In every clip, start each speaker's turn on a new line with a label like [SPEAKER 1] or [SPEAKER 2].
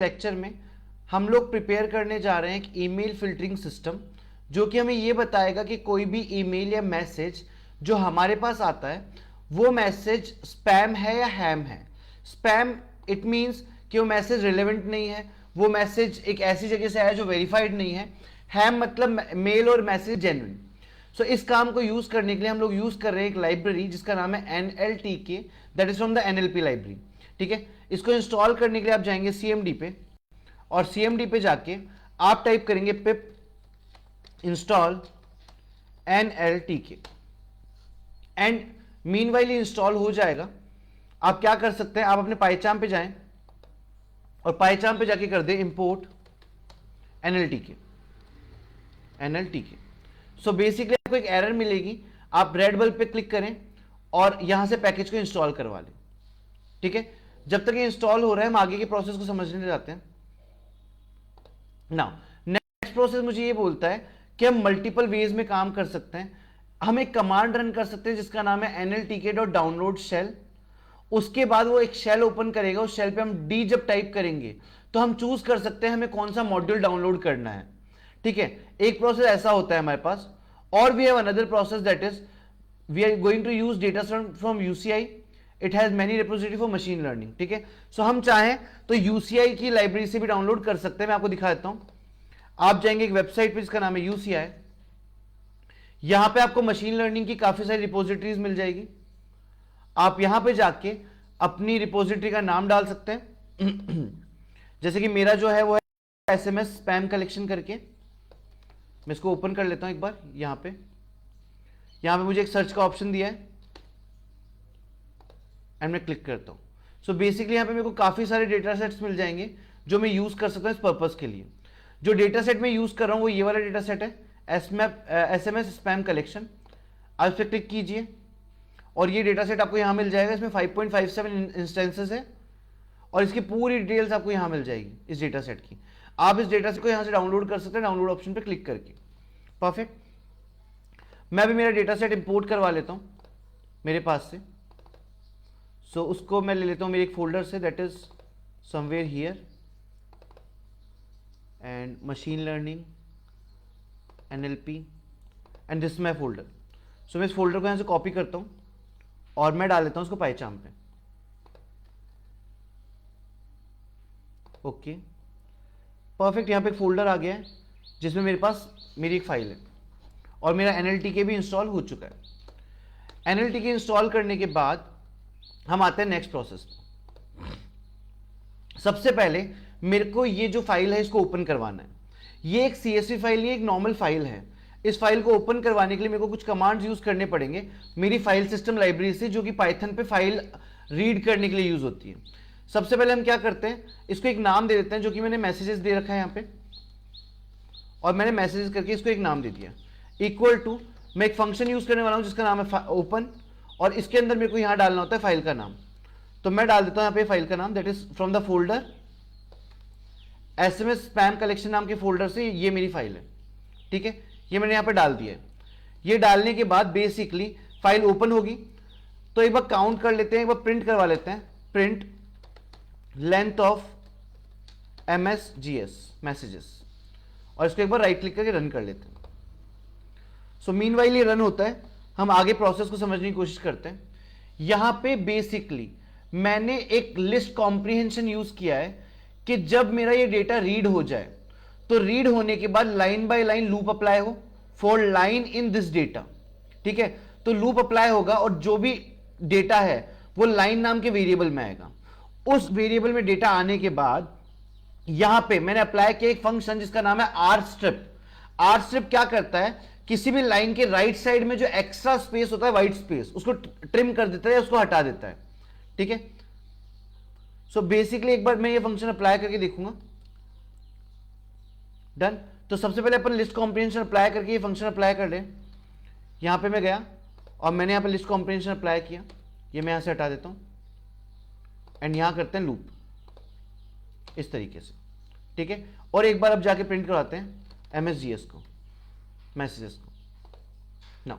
[SPEAKER 1] Lecture में हम लोग प्रिपेयर करने जा रहे हैं एक ईमेल फिल्टरिंग सिस्टम, जो कि हमें ये बताएगा कि कोई भी ईमेल या मैसेज जो हमारे पास आता है वो मैसेज स्पैम है या हैम है। स्पैम इट मीन्स कि वो मैसेज रिलेवेंट नहीं है, वो मैसेज एक ऐसी जगह से आया जो वेरीफाइड नहीं है। हैम मतलब मेल और मैसेज जेन्युइन। सो इस काम को यूज करने के लिए हम लोग यूज कर रहे हैं एक लाइब्रेरी जिसका नाम है NLTK, that is from the NLP library. ठीक है, इसको इंस्टॉल करने के लिए आप जाएंगे CMD पे, और CMD पे जाके आप टाइप करेंगे पिप install NLTK and meanwhile install हो जाएगा। आप क्या कर सकते हैं, आप अपने पाइचाम पे जाएं और पाइचाम पे जाके कर दे इंपोर्ट NLTK। सो बेसिकली आपको एक एरर मिलेगी, आप रेड बल्ब पे क्लिक करें और यहां से पैकेज को इंस्टॉल करवा लें। ठीक है, जब तक ये इंस्टॉल हो रहा है हम आगे के प्रोसेस को समझने जाते हैं। नाउ नेक्स्ट प्रोसेस मुझे ये बोलता है कि हम मल्टीपल वेज में काम कर सकते हैं। हम एक कमांड रन कर सकते हैं जिसका नाम है NLTK.download shell। उसके बाद वो एक शेल ओपन करेगा, उस शेल पे हम डी जब टाइप करेंगे तो हम चूज कर सकते हैं हमें कौन सा मॉड्यूल डाउनलोड करना है। ठीक है, एक प्रोसेस ऐसा होता है हमारे पास। और we have another process that is we are going to use data from UCI। It has many repository for machine learning. ठीक है, सो हम चाहें तो UCI की लाइब्रेरी से भी डाउनलोड कर सकते हैं। मैं आपको दिखा देता हूं। आप जाएंगे एक वेबसाइट पे जिसका नाम है UCI। यहां पे आपको मशीन लर्निंग की काफी सारी रिपोजिटरीज मिल जाएगी। आप यहां पे जाके अपनी रिपोजिटरी का नाम डाल सकते हैं। जैसे कि मेरा जो है वो है SMS स्पैम कलेक्शन करके। मैं इसको ओपन कर लेता हूं एक बार। यहां पे मुझे एक सर्च का ऑप्शन दिया है एंड मैं क्लिक करता हूं। सो बेसिकली यहां पे मेरे को काफी सारे डेटा सेट्स मिल जाएंगे जो मैं यूज कर सकता हूं इस पर्पस के लिए। जो डेटा सेट मैं यूज कर रहा हूं वो ये वाला डेटा सेट है, SMS स्पैम कलेक्शन। आप इस पर क्लिक कीजिए और ये डेटा सेट आपको यहां मिल जाएगा। इसमें 5.57 इंस्टेंसेस है और इसकी पूरी डिटेल्स आपको यहां मिल जाएगी इस डेटा सेट की। आप इस डेटा सेट को यहां से डाउनलोड कर सकते हैं डाउनलोड ऑप्शन पे क्लिक करके। परफेक्ट। मैं भी मेरा डेटा सेट इंपोर्ट करवा लेता हूं मेरे पास से। सो उसको मैं ले लेता हूं मेरे एक फोल्डर से, that is somewhere here and machine learning NLP and this my folder. So मैं इस फोल्डर को यहां से कॉपी करता हूं और मैं डाल लेता हूं उसको पाइचाम पे। Okay, perfect. यहां पे एक फोल्डर आ गया है जिसमें मेरे पास मेरी एक फाइल है और मेरा NLTK भी इंस्टॉल हो चुका है। NLTK इंस्टॉल करने के बाद हम आते हैं नेक्स्ट प्रोसेस। सबसे पहले मेरे को ये जो फाइल है इसको ओपन करवाना है। ये एक CSV फाइल नहीं, एक नॉर्मल फाइल है। इस फाइल को ओपन करवाने के लिए मेरे को कुछ कमांड्स यूज करने पड़ेंगे मेरी फाइल सिस्टम लाइब्रेरी से, जो कि पाइथन पे फाइल रीड करने के लिए यूज होती है। सबसे पहले हम क्या करते हैं, इसको एक नाम दे देते हैं, जो कि मैंने मैसेजेस दे रखा है यहाँ पे, और मैंने मैसेजेस करके इसको एक नाम दे दिया। इक्वल टू मैं एक फंक्शन यूज करने वाला हूं जिसका नाम है ओपन, और इसके अंदर मेरे को यहां डालना होता है फाइल का नाम। तो मैं डाल देता हूं यहां पे फाइल का नाम, that is from the folder SMS spam collection नाम के फोल्डर से ये मेरी फाइल है। ठीक है, ये मैंने यहां पे डाल दिया है। ये डालने के बाद बेसिकली फाइल ओपन होगी। तो एक बार काउंट कर लेते हैं, एक बार प्रिंट करवा लेते हैं। Print length of MSGS messages, और इसको एक बार राइट क्लिक करके रन कर लेते हैं। सो मीनवाइल ये रन होता है, हम आगे प्रोसेस को समझने की कोशिश करते हैं। यहां पे बेसिकली मैंने एक लिस्ट कॉम्प्रिहेंशन यूज किया है कि जब मेरा ये डेटा रीड हो जाए तो रीड होने के बाद line by line loop apply हो for line in this data. ठीक है, तो लूप अप्लाई होगा और जो भी डेटा है वो लाइन नाम के वेरिएबल में आएगा। उस वेरिएबल में डेटा आने के बाद यहां पे मैंने अप्लाई किया एक फंक्शन जिसका नाम है rstrip। rstrip क्या करता है, किसी भी लाइन के राइट साइड में जो एक्स्ट्रा स्पेस होता है, व्हाइट स्पेस, उसको ट्रिम कर देता है, उसको हटा देता है। ठीक है, सो बेसिकली एक बार मैं ये फंक्शन अप्लाई करके देखूंगा। डन। तो सबसे पहले अपन लिस्ट कॉम्प्रिहेंशन अप्लाई करके ये फंक्शन अप्लाई कर ले। यहां पे मैं गया और मैंने यहां पे लिस्ट कॉम्प्रिहेंशन अप्लाई किया। ये मैं यहां से हटा देता हूं एंड यहां करते हैं लूप इस तरीके से। ठीक है, और एक बार अब जाके प्रिंट करवाते हैं MSGS को, मैसेजेस को। नाउ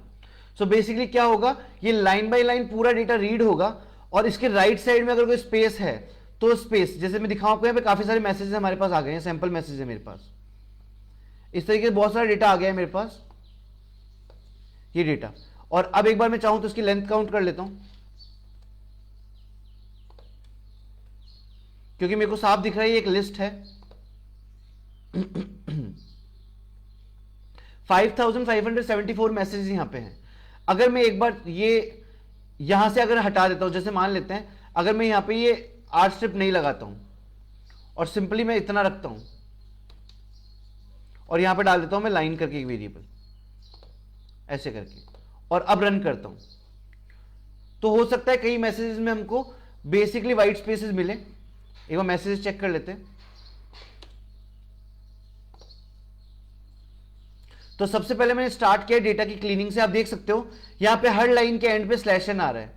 [SPEAKER 1] सो बेसिकली क्या होगा, ये लाइन बाय लाइन पूरा डेटा रीड होगा और इसके राइट साइड में अगर कोई स्पेस है तो स्पेस, जैसे मैं दिखाऊं आपको, यहाँ पे काफी सारे मैसेजेस हमारे पास आ गए हैं, सैंपल मैसेज है मेरे पास, इस तरीके से बहुत सारा डेटा आ गया है मेरे पास, ये डेटा। और अब एक बार मैं चाहूं तो इसकी लेंथ काउंट कर लेता हूं, क्योंकि मेरे को साफ दिख रहा है ये एक लिस्ट है। 5574 मैसेजेस यहां पे हैं। अगर मैं एक बार ये यहां से अगर हटा देता हूं, जैसे मान लेते हैं अगर मैं यहां पे ये आर स्ट्रिप नहीं लगाता हूं और सिंपली मैं इतना रखता हूं और यहां पे डाल देता हूं मैं लाइन करके एक वेरिएबल ऐसे करके, और अब रन करता हूं, तो हो सकता है कई मैसेजेस में हमको बेसिकली वाइट स्पेसेस मिले। एक बार मैसेजेस चेक कर लेते हैं। तो सबसे पहले मैंने स्टार्ट किया डेटा की क्लीनिंग से। आप देख सकते हो यहां पे हर लाइन के एंड पे स्लैश एन आ रहा है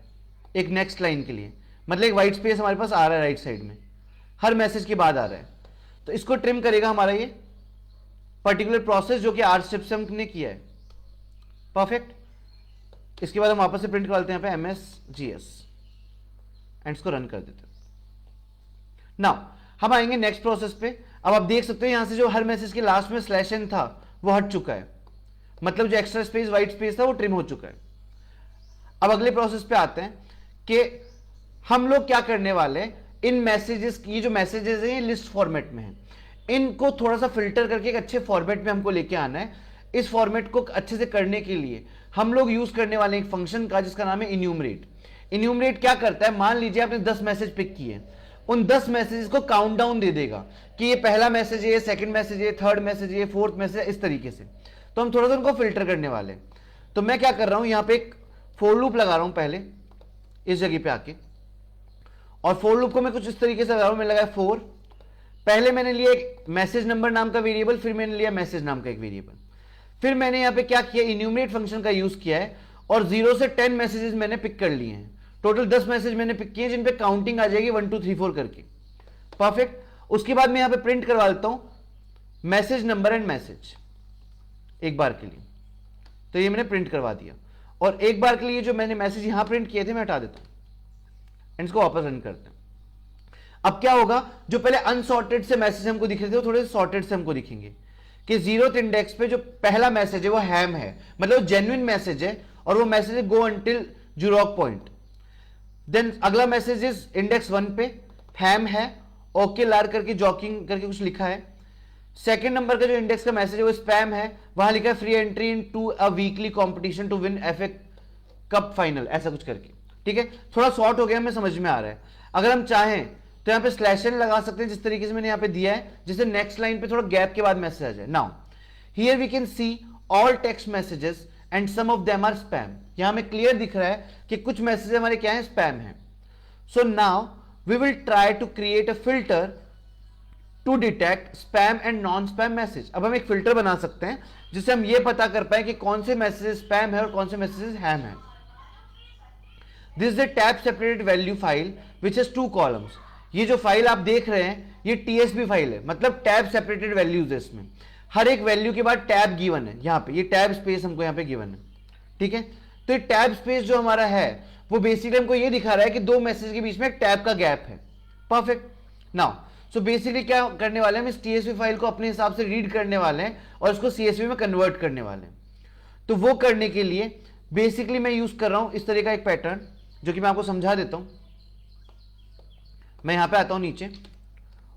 [SPEAKER 1] एक नेक्स्ट लाइन के लिए, मतलब एक वाइट स्पेस हमारे पास आ रहा है राइट साइड में, हर मैसेज के बाद आ रहा है। तो इसको ट्रिम करेगा हमारा ये पर्टिकुलर प्रोसेस जो कि आर स्टेप से हमने किया है। परफेक्ट। इसके बाद हम वापस से प्रिंट कर लेते हैं यहाँ पे MSGS एंड इसको रन कर देते हैं। नाउ हम आएंगे नेक्स्ट प्रोसेस पे। अब आप देख सकते हो यहां से जो हर मैसेज के लास्ट में स्लैश एन था वो हट चुका है, मतलब जो एक्स्ट्रा स्पेस व्हाइट स्पेस था वो ट्रिम हो चुका है। अब अगले प्रोसेस पे आते हैं कि हम लोग क्या करने वाले हैं, इन मैसेजेस, ये जो मैसेजेस हैं ये लिस्ट फॉर्मेट में है, इनको थोड़ा सा फिल्टर करके एक अच्छे फॉर्मेट में हमको लेके आना है। इस फॉर्मेट को अच्छे से करने के लिए हम लोग यूज करने वाले एक फंक्शन का जिसका नाम है इन्यूमरेट। इन्यूमरेट क्या करता है, मान लीजिए आपने 10 मैसेज पिक किए, उन 10 मैसेजेस को काउंट डाउन दे देगा कि ये पहला मैसेज है, सेकंड मैसेज है, थर्ड मैसेज है, फोर्थ मैसेज है, इस तरीके से। तो हम थोड़ा सा उनको फिल्टर करने वाले। तो मैं क्या कर रहा हूं, यहां पे एक फॉर लूप लगा रहा हूं पहले इस जगह पे आके, और फॉर लूप को मैं कुछ इस तरीके से लगा रहा हूं। मैं लगाया 4, पहले मैंने लिया एक मैसेज नंबर नाम का वेरिएबल, फिर मैंने लिया मैसेज नाम का एक वेरिएबल, फिर मैंने यहां पे क्या किया, इन्यूमरेट फंक्शन का यूज किया है और 0 से 10 मैसेजेस मैंने पिक कर लिए हैं। टोटल 10 मैसेज मैंने पिक किए जिन पे काउंटिंग आ जाएगी 1 2 3 4 करके। परफेक्ट। उसके बाद मैं यहां पे प्रिंट करवा देता हूं मैसेज नंबर एंड मैसेज एक बार के लिए, तो ये मैंने प्रिंट करवा दिया। और एक बार के लिए जो मैंने मैसेज यहां प्रिंट किए थे मैं हटा देता हूं एंड इसको वापस रन करते हैं। अब क्या होगा, जो पहले अनसॉर्टेड से मैसेज हमको दिख रहे थे वो थोड़े सॉर्टेड से हमको दिखेंगे कि 0th इंडेक्स पे जो पहला मैसेज है वो हैम है, मतलब जेन्युइन मैसेज है और वो मैसेज है गो अंटिल जुरॉक पॉइंट। देन अगला मैसेज इज इंडेक्स 1 पे हैम है, ओके लार करके जॉकिंग करके कुछ लिखा है। सेकंड नंबर का जो इंडेक्स का मैसेज है वो स्पैम है, वहां लिखा है free entry into a weekly competition to win FA cup final, ऐसा कुछ करके। ठीक है, थोड़ा शॉर्ट हो गया, हमें समझ में आ रहा है। अगर हम चाहें तो यहां पे स्लैश एन लगा सकते हैं जिस तरीके से मैंने यहां पे दिया है, जिससे नेक्स्ट लाइन पे थोड़ा गैप के बाद मैसेज आ जाए। Now here we can see all text messages and some of them are spam. यहां में क्लियर दिख रहा है कि कुछ मैसेज हमारे क्या है, स्पैम है। So now we will try to create a filter to detect spam and non spam message. अब हम एक फिल्टर बना सकते हैं जिससे हम ये पता कर पाए कि कौन से मैसेज स्पैम है और कौन से मैसेज हैम है। This is a tab separated value file which has 2 columns. ये जो फाइल आप देख रहे हैं ये TSV फाइल है, मतलब टैब सेपरेटेड वैल्यूज है। इसमें हर एक वैल्यू के बाद टैब गिवन है, यहां पे ये टैब स्पेस हमको यहां पे गिवन है। ठीक है, तो ये टैब स्पेस जो हमारा है वो बेसिकली हमको ये दिखा रहा है कि 2 मैसेज के बीच में एक टैब का गैप है। परफेक्ट। नाउ सो बेसिकली क्या करने वाले हैं, हम इस TSV फाइल को अपने हिसाब से रीड करने वाले हैं और इसको CSV में कन्वर्ट करने वाले हैं। तो वो करने के लिए बेसिकली मैं यूज कर रहा हूं इस तरह का एक पैटर्न जो कि मैं आपको समझा देता हूं। मैं यहां पे आता हूं नीचे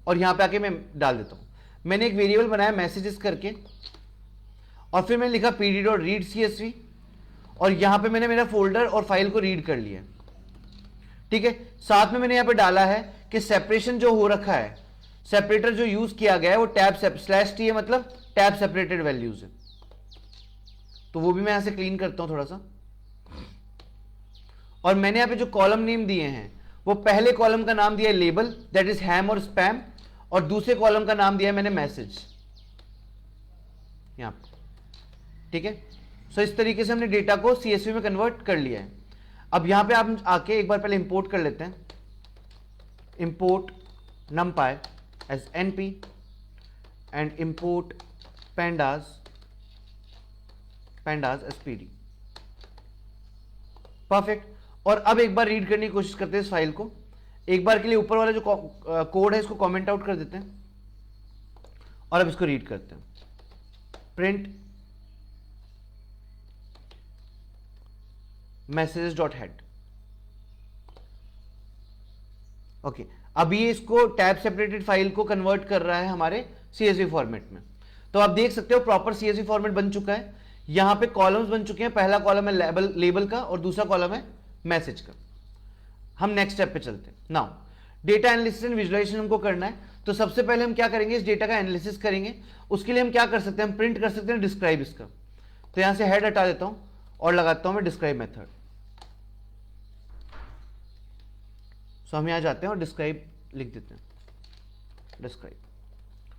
[SPEAKER 1] और यहां पे आके मैं डाल देता हूं, मैंने एक वेरिएबल बनाया मैसेजेस करके और फिर मैंने लिखा pd.read_csv और यहां पे मैंने मेरा फोल्डर और फाइल को रीड कर लिया। ठीक है, साथ में मैंने यहां पे डाला है कि सेपरेशन जो हो रखा है, सेपरेटर जो यूज किया गया है वो टैब /t है, मतलब टैब सेपरेटेड वैल्यूज है। तो वो भी मैं यहां से क्लीन करता हूं थोड़ा सा। और मैंने यहां पे जो कॉलम नेम दिए हैं वो पहले कॉलम का नाम दिया है लेबल, दैट इज हैम और स्पैम, और दूसरे कॉलम का नाम दिया है मैंने मैसेज यहां पे। ठीक है, सो इस तरीके से हमने डेटा को CSV में कन्वर्ट कर लिया है। अब यहां पे आप आके एक बार पहले इंपोर्ट कर लेते हैं, import numpy as np and import pandas as pd। Perfect. और अब एक बार रीड करने की कोशिश करते हैं इस फाइल को एक बार के लिए ऊपर वाला जो कोड है इसको कमेंट आउट कर देते हैं और अब इसको रीड करते हैं। Print messages dot head. Okay, अभी ये इसको टैब सेपरेटेड फाइल को कन्वर्ट कर रहा है हमारे CSV फॉर्मेट में। तो आप देख सकते हो प्रॉपर CSV फॉर्मेट बन चुका है। यहां पे कॉलम्स बन चुके हैं, पहला कॉलम है लेबल का और दूसरा कॉलम है मैसेज का। हम नेक्स्ट स्टेप पे चलते हैं। Now data analysis and visualisation हमको करना है, तो सबसे पहले हम क्या करेंगे, इस डेटा का एनालिसिस करेंगे। उसके लिए हम क्या कर सकते हैं, हम प्रिंट कर सकते हैं डिस्क्राइब इसका। तो यहां से हेड हटा देता हूं और लगाता हूं मैं डिस्क्राइब मेथड। सो हम यहां जाते हैं और डिस्क्राइब लिख देते हैं, डिस्क्राइब,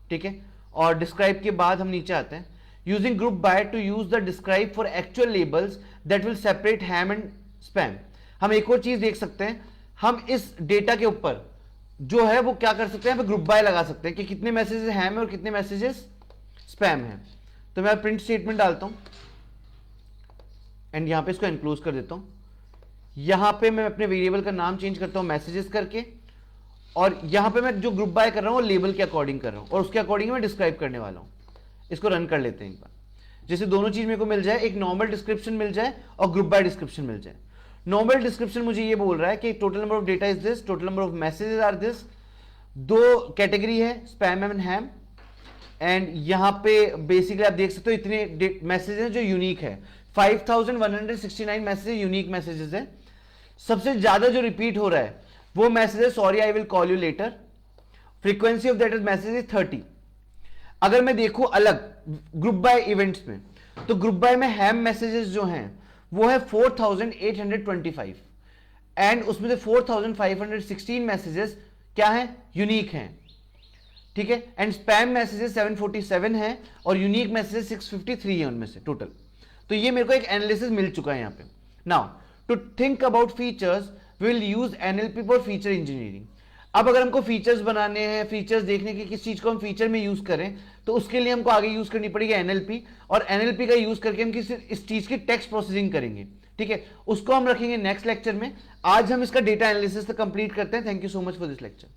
[SPEAKER 1] ठीक है। और डिस्क्राइब के बाद हम नीचे आते हैं, using group by two use the describe for actual labels that will separate ham and spam. हम एक और चीज देख सकते हैं, हम इस डेटा के ऊपर जो है वो क्या कर सकते हैं, ग्रुप बाय लगा सकते हैं कि कितने मैसेजेस हैम है और कितने मैसेजेस स्पैम है। तो मैं प्रिंट स्टेटमेंट डालता हूं एंड यहां पे इसको एनक्लोज कर देता हूं। यहां पे मैं अपने वेरिएबल का नाम चेंज करता हूं मैसेजेस करके, और यहां पे मैं जो ग्रुप बाय कर रहा हूं वो लेबल के अकॉर्डिंग कर रहा हूं और उसके अकॉर्डिंग मैं डिस्क्राइब करने वाला हूं। इसको रन कर लेते हैं एक बार, जैसे दोनों चीज मेरे को मिल जाए, एक नॉर्मल डिस्क्रिप्शन मिल जाए और ग्रुप बाय डिस्क्रिप्शन मिल जाए। नॉर्मल डिस्क्रिप्शन मुझे ये बोल रहा है कि total number of data is this, total number of messages are this, दो कैटेगरी है स्पैम एंड हैम, एंड यहां पे बेसिकली आप देख सकते हो इतने मैसेज हैं जो यूनिक है, 5169 मैसेज यूनिक मैसेजेस है। सबसे ज्यादा जो रिपीट हो रहा है वो मैसेज है sorry I will call you later, frequency of that message is 30। अगर मैं देखूं अलग ग्रुप बाय इवेंट्स में, तो ग्रुप बाय में हैम मैसेजेस जो हैं वो है 4825 एंड उसमें से 4516 मैसेजेस क्या है, यूनिक हैं, ठीक है। एंड स्पैम मैसेजेस 747 है और यूनिक मैसेजेस 653 है उनमें से टोटल। तो ये मेरे को एक एनालिसिस मिल चुका है यहां पे। Now to think about features we will use NLP for feature engineering. अब अगर हमको फीचर्स बनाने हैं, फीचर्स देखने की किस चीज को हम फीचर में यूज करें, तो उसके लिए हमको आगे यूज करनी पड़ेगी NLP, और NLP का यूज करके हम इस चीज की टेक्स्ट प्रोसेसिंग करेंगे, ठीक है। उसको हम रखेंगे नेक्स्ट लेक्चर में। आज हम इसका डेटा एनालिसिस तक कंप्लीट करते हैं। Thank you so much for this lecture.